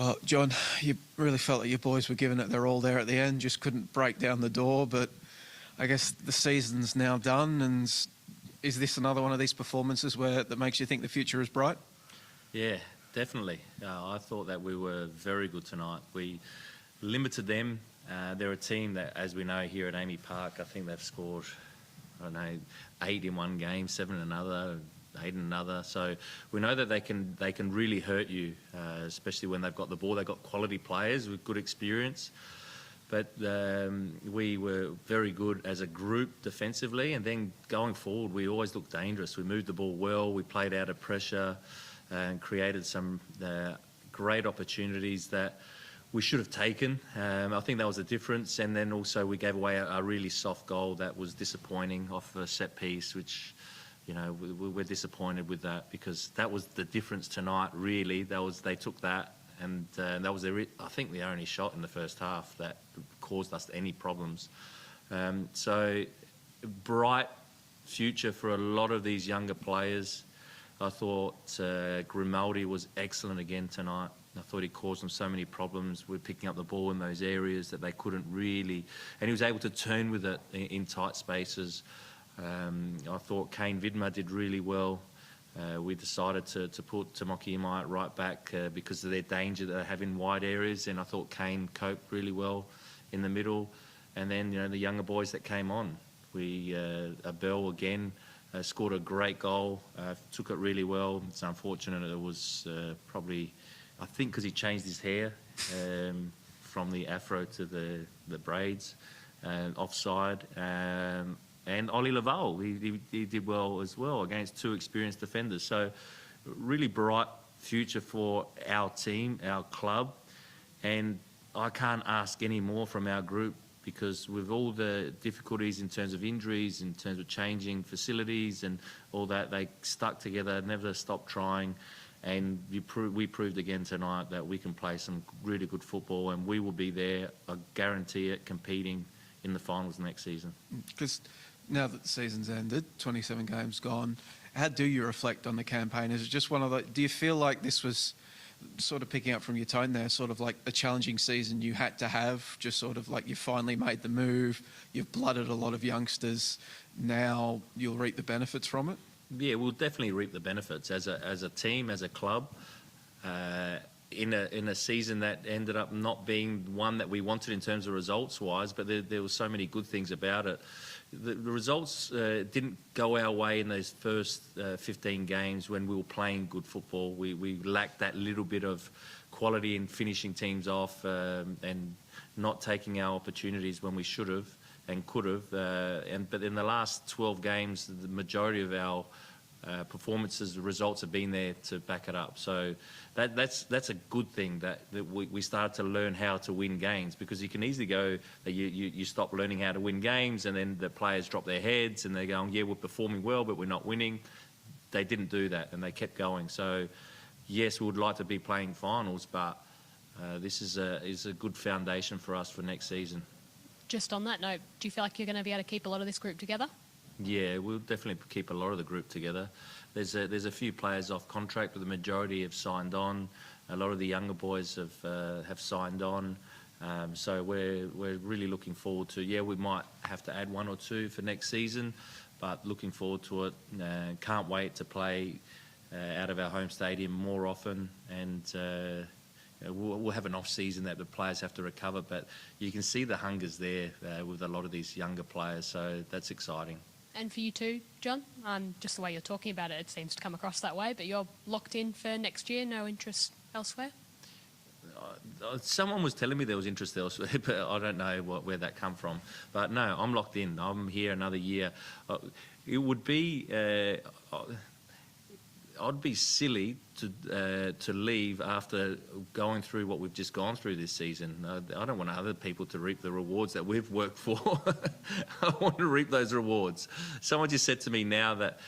Well, John, you really felt that your boys were giving it their all there at the end, just couldn't break down the door, but I guess the season's now done, and is this another one of these performances that makes you think the future is bright? Yeah, definitely. I thought that we were very good tonight. We limited them. They're a team that, as we know here at Amy Park, I think they've scored, 8 in one game, 7 in another, 8 in another. So we know that they can really hurt you, especially when they've got the ball. They've got quality players with good experience. But we were very good as a group defensively, and then going forward, we always looked dangerous. We moved the ball well, we played out of pressure and created some great opportunities that we should have taken. I think that was the difference. And then also we gave away a really soft goal that was disappointing off a set piece, which, we're disappointed with that, because that was the difference tonight, really. They took that. And that was, I think, the only shot in the first half that caused us any problems. So, bright future for a lot of these younger players. I thought Grimaldi was excellent again tonight. I thought he caused them so many problems with picking up the ball in those areas that they couldn't really... And he was able to turn with it in tight spaces. I thought Kane Vidmar did really well. We decided to put Tomoki Imai right back because of their danger that they have in wide areas, and I thought Kane coped really well in the middle. And then, the younger boys that came on. Abel again scored a great goal, took it really well. It's unfortunate it was probably, I think, because he changed his hair from the afro to the braids, offside. And Ollie Laval, he did well as well against 2 experienced defenders. So really bright future for our team, our club. And I can't ask any more from our group, because with all the difficulties in terms of injuries, in terms of changing facilities and all that, they stuck together, never stopped trying. And we proved again tonight that we can play some really good football, and we will be there, I guarantee it, competing in the finals next season. Because now that the season's ended, 27 games gone, how do you reflect on the campaign? Is it just one of the... Do you feel like this was, sort of picking up from your tone there, sort of like a challenging season you had to have, just sort of like you finally made the move, you've blooded a lot of youngsters, now you'll reap the benefits from it? Yeah, we'll definitely reap the benefits as a team, as a club. In a season that ended up not being one that we wanted in terms of results-wise, but there were so many good things about it. The results didn't go our way in those first 15 games when we were playing good football. We lacked that little bit of quality in finishing teams off and not taking our opportunities when we should have and could have. But in the last 12 games, the majority of our performances, the results have been there to back it up. So that's a good thing that we started to learn how to win games, because you can easily go that you stop learning how to win games, and then the players drop their heads and they're going, yeah, we're performing well, but we're not winning. They didn't do that, and they kept going. So yes, we would like to be playing finals, but this is a good foundation for us for next season. Just on that note, do you feel like you're going to be able to keep a lot of this group together? Yeah, we'll definitely keep a lot of the group together. There's a few players off contract, but the majority have signed on. A lot of the younger boys have signed on. So we're really looking forward to. Yeah, we might have to add 1 or 2 for next season, but looking forward to it. Can't wait to play out of our home stadium more often, and we'll have an off season that the players have to recover. But you can see the hunger's there with a lot of these younger players, so that's exciting. And for you too, John, just the way you're talking about it, it seems to come across that way, but you're locked in for next year, no interest elsewhere? Someone was telling me there was interest elsewhere, but I don't know where that come from. But no, I'm locked in. I'm here another year. It would be... I'd be silly to leave after going through what we've just gone through this season. I don't want other people to reap the rewards that we've worked for. I want to reap those rewards. Someone just said to me now that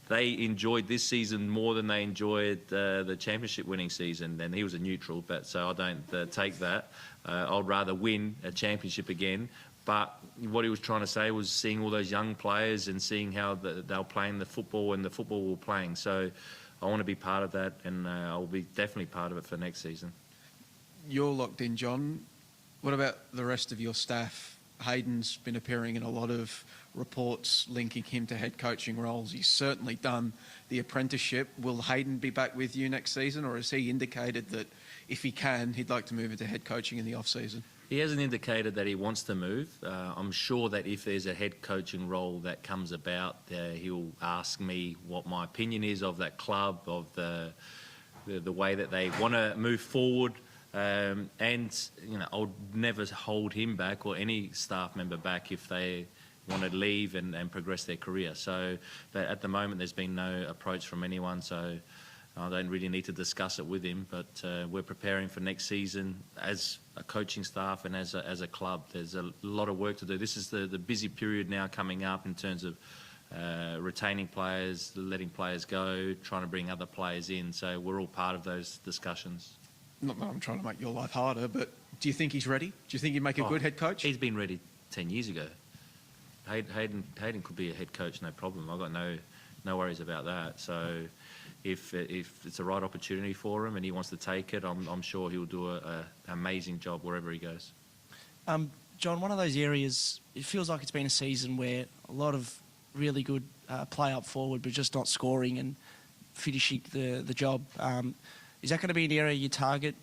they enjoyed this season more than they enjoyed the championship winning season. And he was a neutral, but so I don't take that. I'd rather win a championship again. But what he was trying to say was seeing all those young players and seeing how they're playing the football and the football we're playing. So I want to be part of that, and I'll be definitely part of it for next season. you're locked in, John. What about the rest of your staff? Hayden's been appearing in a lot of reports linking him to head coaching roles. He's certainly done the apprenticeship. Will Hayden be back with you next season, or has he indicated that if he can, he'd like to move into head coaching in the off-season? He hasn't indicated that he wants to move. I'm sure that if there's a head coaching role that comes about, he'll ask me what my opinion is of that club, of the way that they want to move forward. And, I'll never hold him back or any staff member back if they want to leave and progress their career. So but at the moment, there's been no approach from anyone, so I don't really need to discuss it with him. But we're preparing for next season as a coaching staff and as a club. There's a lot of work to do. This is the busy period now coming up in terms of retaining players, letting players go, trying to bring other players in. So we're all part of those discussions. Not that I'm trying to make your life harder, but do you think he's ready? Do you think he'd make a good head coach? He's been ready 10 years ago. Hayden could be a head coach, no problem. I've got no worries about that. So if it's the right opportunity for him and he wants to take it, I'm sure he'll do an amazing job wherever he goes. John, one of those areas, it feels like it's been a season where a lot of really good play up forward, but just not scoring and finishing the job. Is that going to be an area you target,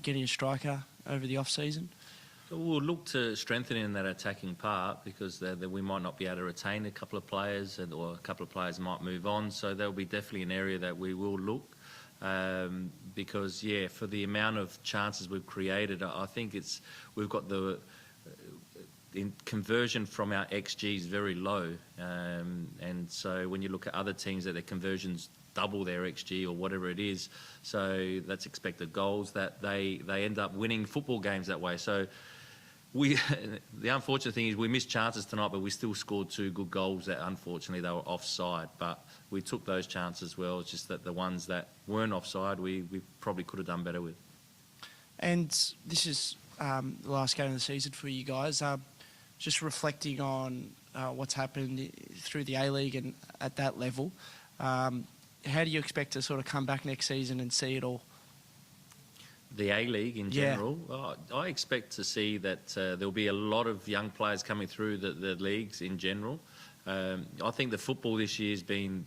getting a striker over the off-season? We'll look to strengthen in that attacking part because we might not be able to retain a couple of players or a couple of players might move on. So there'll be definitely an area that we will look because, for the amount of chances we've created, I think we've got the conversion from our XG is very low. And so when you look at other teams that their conversions double their XG or whatever it is, so that's expected goals, that they end up winning football games that way. So the unfortunate thing is we missed chances tonight, but we still scored 2 good goals that unfortunately they were offside. But we took those chances well. It's just that the ones that weren't offside, we probably could have done better with. And this is the last game of the season for you guys. Just reflecting on what's happened through the A-League and at that level, how do you expect to sort of come back next season and see it all? The A-League in general, I expect to see that there'll be a lot of young players coming through the leagues in general. I think the football this year has been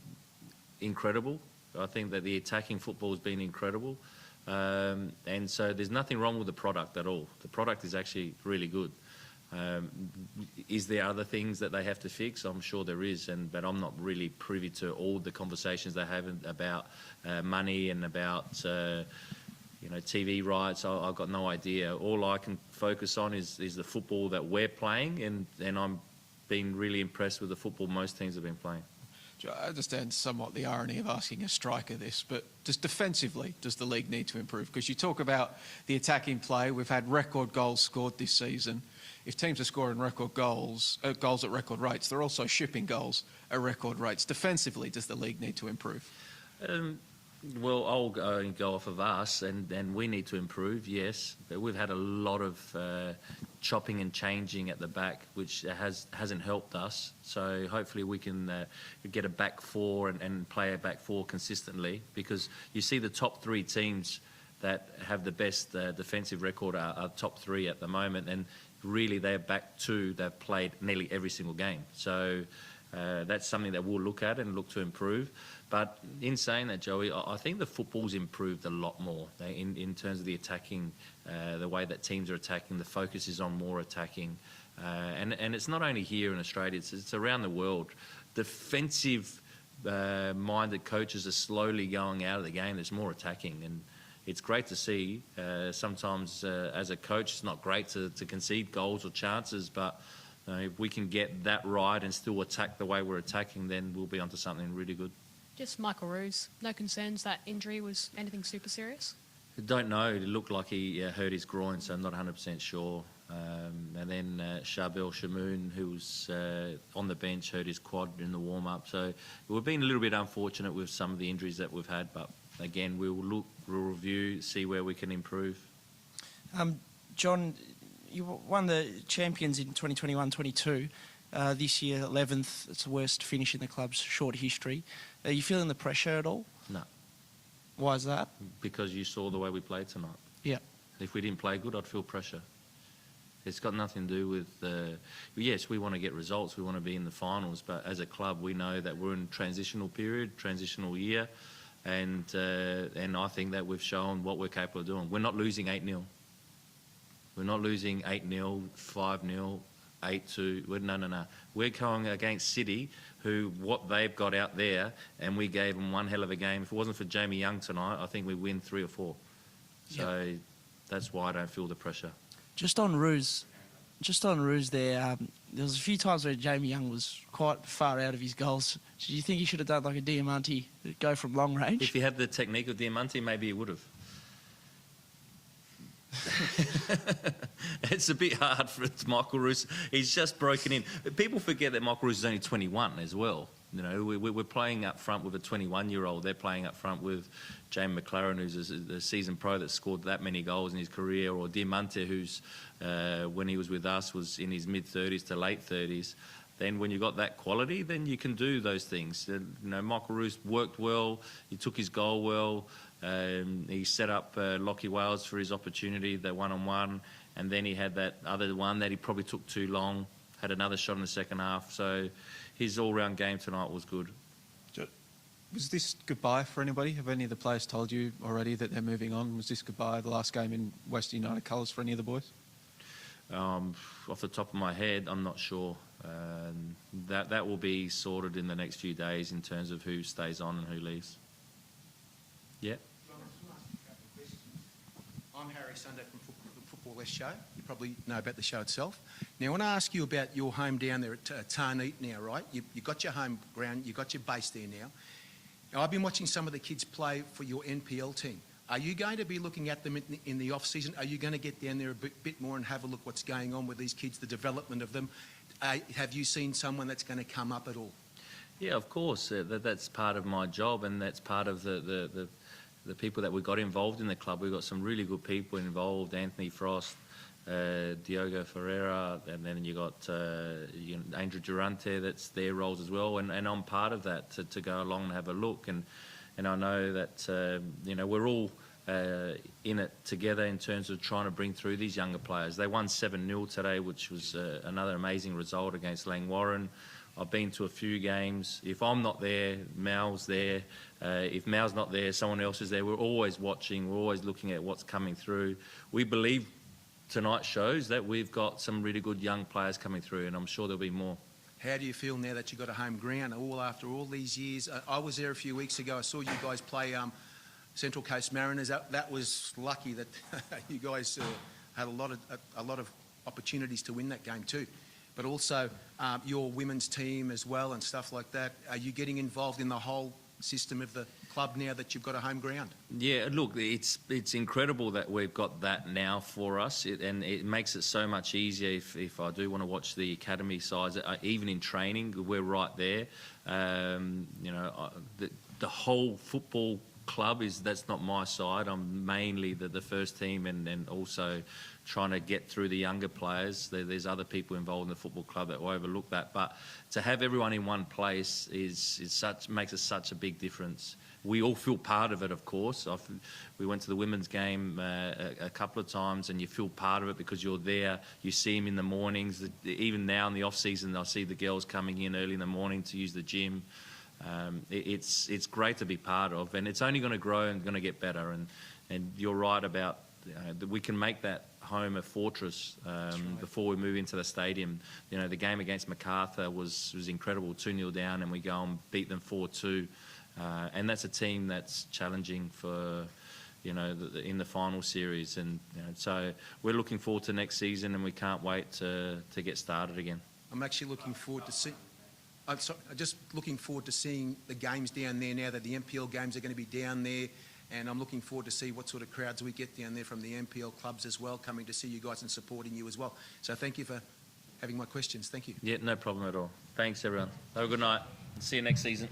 incredible. I think that the attacking football has been incredible. And so there's nothing wrong with the product at all. The product is actually really good. Is there other things that they have to fix? I'm sure there is, but I'm not really privy to all the conversations they have about money and about TV rights. I've got no idea. All I can focus on is the football that we're playing, and I'm being really impressed with the football most teams have been playing. I understand somewhat the irony of asking a striker this, but just defensively, does the league need to improve? Because you talk about the attacking play. We've had record goals scored this season. If teams are scoring record goals at record rates, they're also shipping goals at record rates. Defensively, does the league need to improve? Well, I'll go off of us, and we need to improve, yes. But we've had a lot of chopping and changing at the back, which hasn't helped us. So hopefully we can get a back four and play a back four consistently, because you see the top 3 teams that have the best defensive record are top 3 at the moment, and really they're back 2. They've played nearly every single game. So that's something that we'll look at and look to improve. But in saying that, Joey, I think the football's improved a lot more in terms of the attacking, the way that teams are attacking. The focus is on more attacking. And it's not only here in Australia, it's around the world. Defensive minded coaches are slowly going out of the game. There's more attacking, and it's great to see. Sometimes as a coach, it's not great to concede goals or chances, but if we can get that right and still attack the way we're attacking, then we'll be onto something really good. Just Michael Roos, no concerns that injury was anything super serious? I don't know. It looked like he hurt his groin, so I'm not 100% sure. And then Charbel Shamoun, who was on the bench, hurt his quad in the warm-up. So we've been a little bit unfortunate with some of the injuries that we've had, but again, we'll review, see where we can improve. John, you won the champions in 2021-22. This year, 11th. It's the worst finish in the club's short history. Are you feeling the pressure at all? No. Why is that? Because you saw the way we played tonight. Yeah. If we didn't play good, I'd feel pressure. It's got nothing to do with, yes, we want to get results, we want to be in the finals, but as a club, we know that we're in transitional period, transitional year, and I think that we've shown what we're capable of doing. We're not losing 8-0. We're not losing 8-0, 5-0, 8-2. No. We're going against City, who what they've got out there, and we gave them one hell of a game. If it wasn't for Jamie Young tonight, I think we win 3 or 4. So that's why I don't feel the pressure. Just on Roos there, there was a few times where Jamie Young was quite far out of his goals. Do you think he should have done like a Diamante, go from long range? If he had the technique of Diamante, maybe he would have. It's a bit hard for Michael Roos. He's just broken in. People forget that Michael Roos is only 21 as well. You know, we're playing up front with a 21-year-old. They're playing up front with James McLaren, who's a seasoned pro that scored that many goals in his career, or Diamante, who's, when he was with us, was in his mid-30s to late 30s. Then when you've got that quality, then you can do those things. You know, Michael Roos worked well. He took his goal well. He set up Lockie Wales for his opportunity, that one-on-one. And then he had that other one that he probably took too long, had another shot in the second half. So his all-round game tonight was good. Was this goodbye for anybody? Have any of the players told you already that they're moving on? Was this goodbye, the last game in Western United colours for any of the boys? Off the top of my head, I'm not sure. That will be sorted in the next few days in terms of who stays on and who leaves. Yeah. I'm Harry Sunday from the Football West Show. You probably know about the show itself. Now, I want to ask you about your home down there at Tarneet now, right? You've got your home ground, you've got your base there now. Now, I've been watching some of the kids play for your NPL team. Are you going to be looking at them in the off-season? Are you going to get down there a bit more and have a look what's going on with these kids, the development of them? Have you seen someone that's going to come up at all? Yeah, of course. That's part of my job, and that's part of the people that we got involved in the club. We've got some really good people involved, Anthony Frost, Diogo Ferreira, and then you got Andrew Durante, that's their roles as well, and I'm part of that to go along and have a look, and I know that we're all in it together in terms of trying to bring through these younger players. They won 7-0 today, which was another amazing result against Langwarrin. I've been to a few games. If I'm not there, Mal's there. If Mal's not there, someone else is there. We're always watching. We're always looking at what's coming through. We believe tonight shows that we've got some really good young players coming through, and I'm sure there'll be more. How do you feel now that you've got a home ground after all these years? I was there a few weeks ago. I saw you guys play Central Coast Mariners. That was lucky that you guys had a lot of opportunities to win that game too. But also your women's team as well and stuff like that. Are you getting involved in the whole system of the club now that you've got a home ground? Yeah, look, it's incredible that we've got that now for us, and it makes it so much easier if I do want to watch the academy sides, even in training, we're right there. The whole football club that's not my side. I'm mainly the first team and also trying to get through the younger players. There's other people involved in the football club that will overlook that, but to have everyone in one place makes us such a big difference. We all feel part of it, of course. We went to the women's game a couple of times, and you feel part of it because you're there. You see them in the mornings. Even now in the off-season, I see the girls coming in early in the morning to use the gym. It's great to be part of, and it's only going to grow and going to get better. And you're right about that we can make that home a fortress before we move into the stadium. The game against Macarthur was incredible, 2-0 down, and we go and beat them 4-2. And that's a team that's challenging for, in the final series. And so we're looking forward to next season, and we can't wait to get started again. I'm actually looking forward to see. I'm just looking forward to seeing the games down there now that the NPL games are going to be down there, and I'm looking forward to see what sort of crowds we get down there from the NPL clubs as well, coming to see you guys and supporting you as well. So thank you for having my questions. Thank you. Yeah, no problem at all. Thanks, everyone. Have a good night. See you next season.